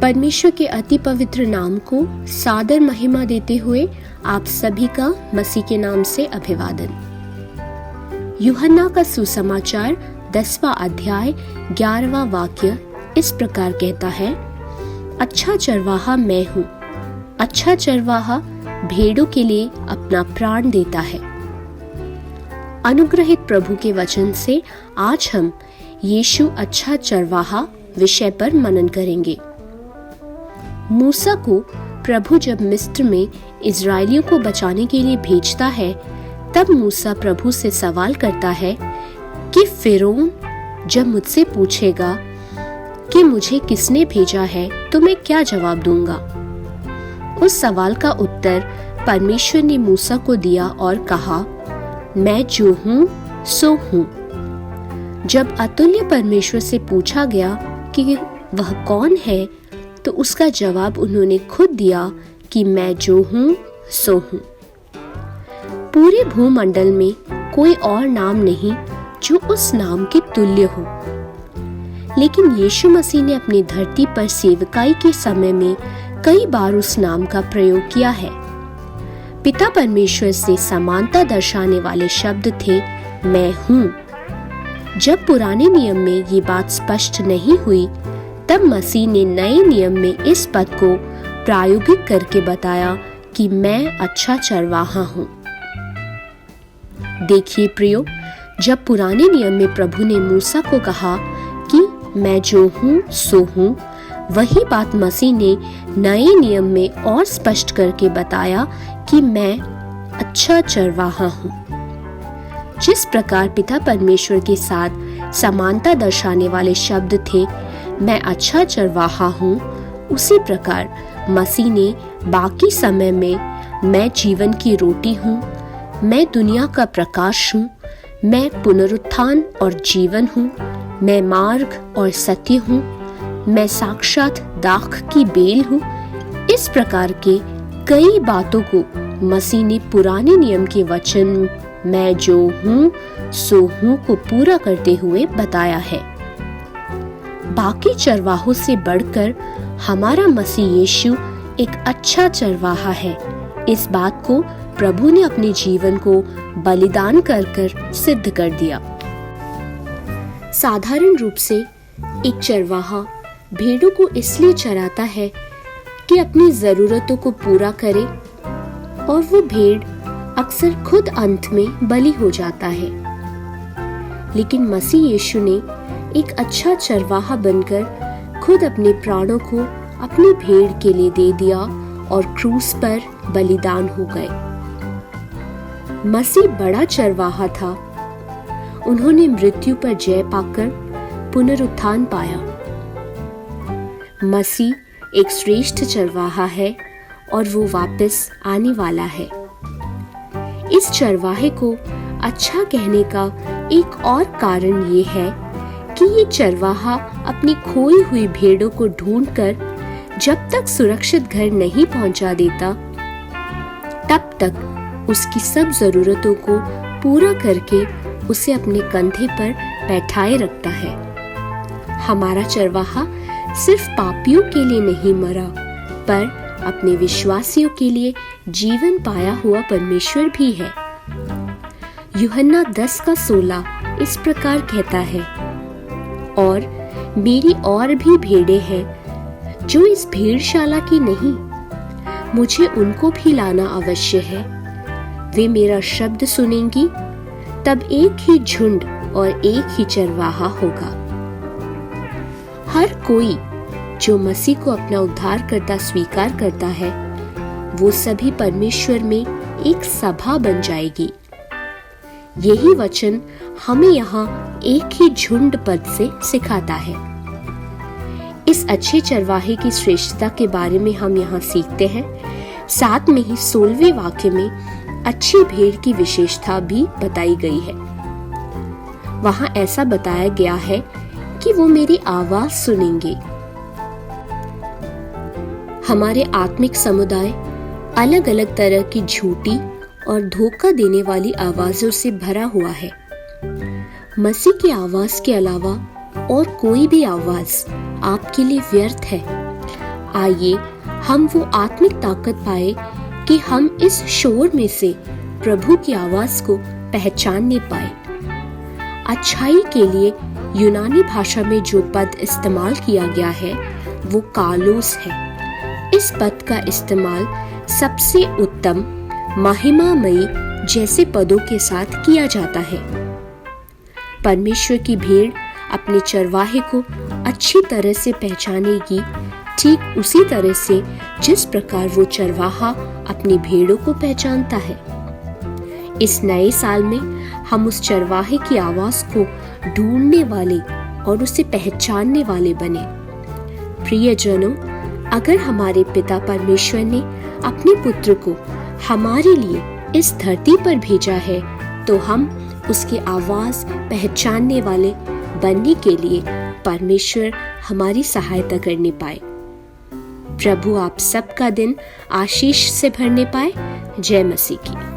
परमेश्वर के अति पवित्र नाम को सादर महिमा देते हुए आप सभी का मसीह के नाम से अभिवादन। यूहन्ना का सुसमाचार 10वां अध्याय 11वां वाक्य इस प्रकार कहता है, अच्छा चरवाहा मैं हूँ। अच्छा चरवाहा भेड़ों के लिए अपना प्राण देता है। अनुग्रहित प्रभु के वचन से आज हम यीशु अच्छा चरवाहा विषय पर मनन करेंगे। मूसा को प्रभु जब मिस्र में इजरायलियों को बचाने के लिए भेजता है, तब मूसा प्रभु से सवाल करता है कि फिरौन जब मुझसे पूछेगा कि मुझे किसने भेजा है तो मैं क्या जवाब दूंगा। उस सवाल का उत्तर परमेश्वर ने मूसा को दिया और कहा, मैं जो हूँ सो हूँ। जब अतुल्य परमेश्वर से पूछा गया कि वह कौन है, तो उसका जवाब उन्होंने खुद दिया कि मैं जो हूँ सो हूँ। पूरे भूमंडल में कोई और नाम नहीं जो उस नाम के तुल्य हो, लेकिन यीशु मसीह ने अपनी धरती पर सेवकाई के समय में कई बार उस नाम का प्रयोग किया है। पिता परमेश्वर से समानता दर्शाने वाले शब्द थे, मैं हूँ। जब पुराने नियम में ये बात स्पष्ट नहीं हुई, तब मसीह ने नए नियम में इस पद को प्रायोगिक करके बताया कि मैं अच्छा चरवाहा हूँ। देखिए प्रियो, जब पुराने नियम में प्रभु ने मूसा को कहा कि मैं जो हूँ सो हूँ, वही बात मसीह ने नए नियम में और स्पष्ट करके बताया कि मैं अच्छा चरवाहा हूँ। जिस प्रकार पिता परमेश्वर के साथ समानता दर्शाने वाले शब्द थे, मैं अच्छा चरवाहा हूँ, उसी प्रकार मसीह ने बाकी समय में मैं जीवन की रोटी हूँ, मैं दुनिया का प्रकाश हूँ, मैं पुनरुत्थान और जीवन हूँ, मैं मार्ग और सत्य हूँ, मैं साक्षात दाख की बेल हूँ। इस प्रकार के कई बातों को मसीह ने पुराने नियम के वचन मैं जो हूँ सो हूँ को पूरा करते हुए बताया है। बाकी चरवाहों से बढ़कर हमारा मसीह यीशु एक अच्छा चरवाहा है। इस बात को प्रभु ने अपने जीवन को बलिदान कर सिद्ध कर दिया। साधारण रूप से एक चरवाहा भेड़ों को इसलिए चराता है कि अपनी जरूरतों को पूरा करे, और वो भेड़ अक्सर खुद अंत में बलि हो जाता है। लेकिन मसीह यीशु ने एक अच्छा चरवाहा बनकर खुद अपने प्राणों को अपनी भेड़ के लिए दे दिया और क्रूस पर बलिदान हो गए। मसीह बड़ा चरवाहा था। उन्होंने मृत्यु पर जय पाकर पुनरुत्थान पाया। मसीह एक श्रेष्ठ चरवाहा है और वो वापस आने वाला है। इस चरवाहे को अच्छा कहने का एक और कारण ये है कि ये चरवाहा अपनी खोई हुई भेड़ों को ढूंढकर जब तक सुरक्षित घर नहीं पहुंचा देता, तब तक उसकी सब जरूरतों को पूरा करके उसे अपने कंधे पर बैठाए रखता है। हमारा चरवाहा सिर्फ पापियों के लिए नहीं मरा, पर अपने विश्वासियों के लिए जीवन पाया हुआ परमेश्वर भी है। यूहन्ना 10:16 इस प्रकार कहता है, और मेरी और भी भेड़ें हैं जो इस भेड़शाला की नहीं, मुझे उनको भी लाना अवश्य है। वे मेरा शब्द सुनेंगी, तब एक ही झुंड और एक ही चरवाहा होगा। हर कोई जो मसीह को अपना उद्धारकर्ता स्वीकार करता है, वो सभी परमेश्वर में एक सभा बन जाएगी। यही वचन हमें यहाँ एक ही झुंड पद से सिखाता है। इस अच्छे चरवाहे की श्रेष्ठता के बारे में हम यहाँ सीखते हैं। साथ में ही 16वें वाक्य में अच्छी भेड़ की विशेषता भी बताई गई है। वहाँ ऐसा बताया गया है कि वो मेरी आवाज सुनेंगे। हमारे आत्मिक समुदाय अलग अलग तरह की झूठी और धोखा देने वाली आवाजों से भरा हुआ है। मसीह की आवाज के अलावा और कोई भी आवाज आपके लिए व्यर्थ है। आइए हम वो आत्मिक ताकत पाए कि हम इस शोर में से प्रभु की आवाज को पहचानने पाए। अच्छाई के लिए यूनानी भाषा में जो पद इस्तेमाल किया गया है वो कालोस है। इस पद का इस्तेमाल सबसे उत्तम महिमामयी जैसे पदों के साथ किया जाता है। परमेश्वर की भीड़ अपने चरवाहे को अच्छी तरह से पहचानेगी, ठीक उसी तरह से जिस प्रकार वो चरवाहा अपनी भेड़ों को पहचानता है। इस नए साल में हम उस चरवाहे की आवाज को ढूंढने वाले और उसे पहचानने वाले बने। प्रियजनों, अगर हमारे पिता परमेश्वर ने अपने पुत्र को हमारे लिए इस धरती पर भेजा है तो हम उसकी आवाज पहचानने वाले बनने के लिए परमेश्वर हमारी सहायता करने पाए। प्रभु आप सबका दिन आशीष से भरने पाए। जय मसीह की।